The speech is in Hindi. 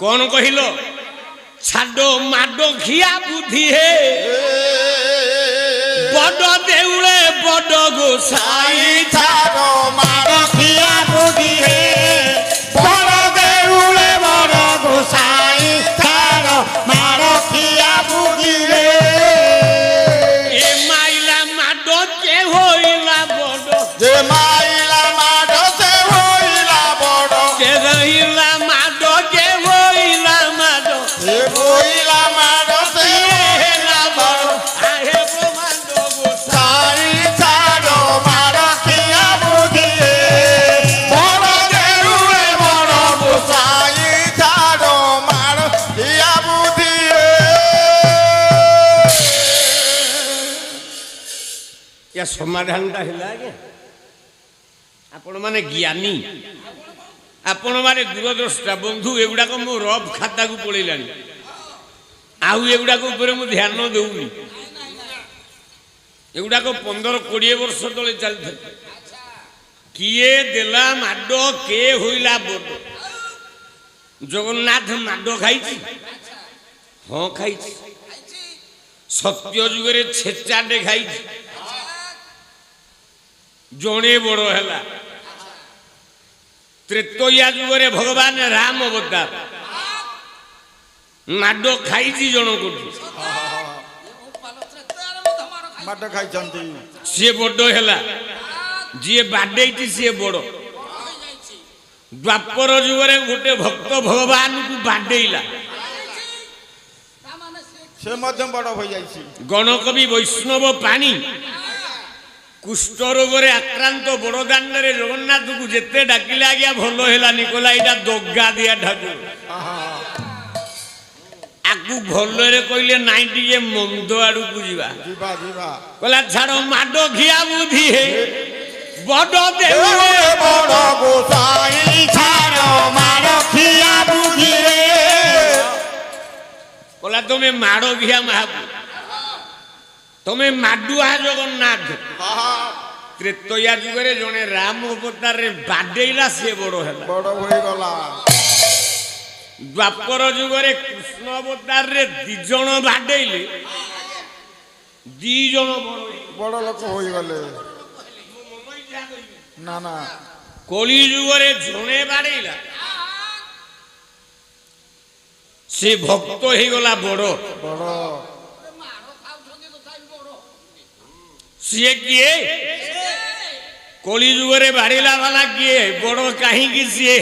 कौन कहिल छाडो माडो खिया बुद्धि हे बड़ देउले बड़ गोसाई छाडो माडो खिया बुद्धि हे बड़ देउले बड़ गोसाई छाडो माडो खिया बुद्धि हे ए माइला माडो के होइला बड़ जे माइला माडो से होइला बड़ के रहिला माडो के होइला माडो ए होइला माडो से हेला बड़ आहे गो माडो गोसाई छाडो माडो खिया बुद्धि हे बड़ देउले बड़ गोसाई छाडो माडो खिया बुद्धि हे या समाधानटा हैला के आपण माने ज्ञानी आपण माने दूरदृष्टा बंधु एगुडा को मो रब खाता को पळैलानी आउ एगुडा को ऊपर मु ध्यान देउनी एगुडा को 15-20 वर्ष तले चलथे किए देला माडो के होइला बड़ जगन्नाथ माडो खाइछि हां खाइछि सत्य जुगरे छेचाडे खाइछि जणे बड़ हैला त्रेतया जुगरे भगवान राम अवतार माडो खाइछि जण को माडो खाइछंती से बड़ हैला जे बाडेइछि से बड़ द्वापर जुगरे गोटे भक्त भगवान को बाडेइला से मध्यम बड़ हो जाइछि गणकवि वैष्णव पाणी कुष्ठ रोगरे आक्रांत बड़ दांडे जगन्नाथ को जेते डाकिले आज्ञा भल है निकला यहाँ दगा दिया ठाकुर आकु भलरे कहले नाई टे मंद आड़ को जीवा कहला छाड़ माडो खिया बुद्धि हे बड़ देउले बड़ गोसाई छाड़ो माडो खिया बुद्धि हे कहला तुम्हें माड़ो खिया महापु तुम्हें माडुआ जगन्नाथ त्रेतया जुगरे जने राम अवतार रे बाडेइला से बड़ हैला बड़ होई गला द्वापर जुगरे कृष्ण अवतार रे दी जण बाडेइले दी जण बड़ लोक होई गले ना ना कली जुगरे जणे बाडेइला से भक्त हो गला बड़ बड़ सी किए कली जुगरे बाड़ीला वाला किए बड़ कहीं सी है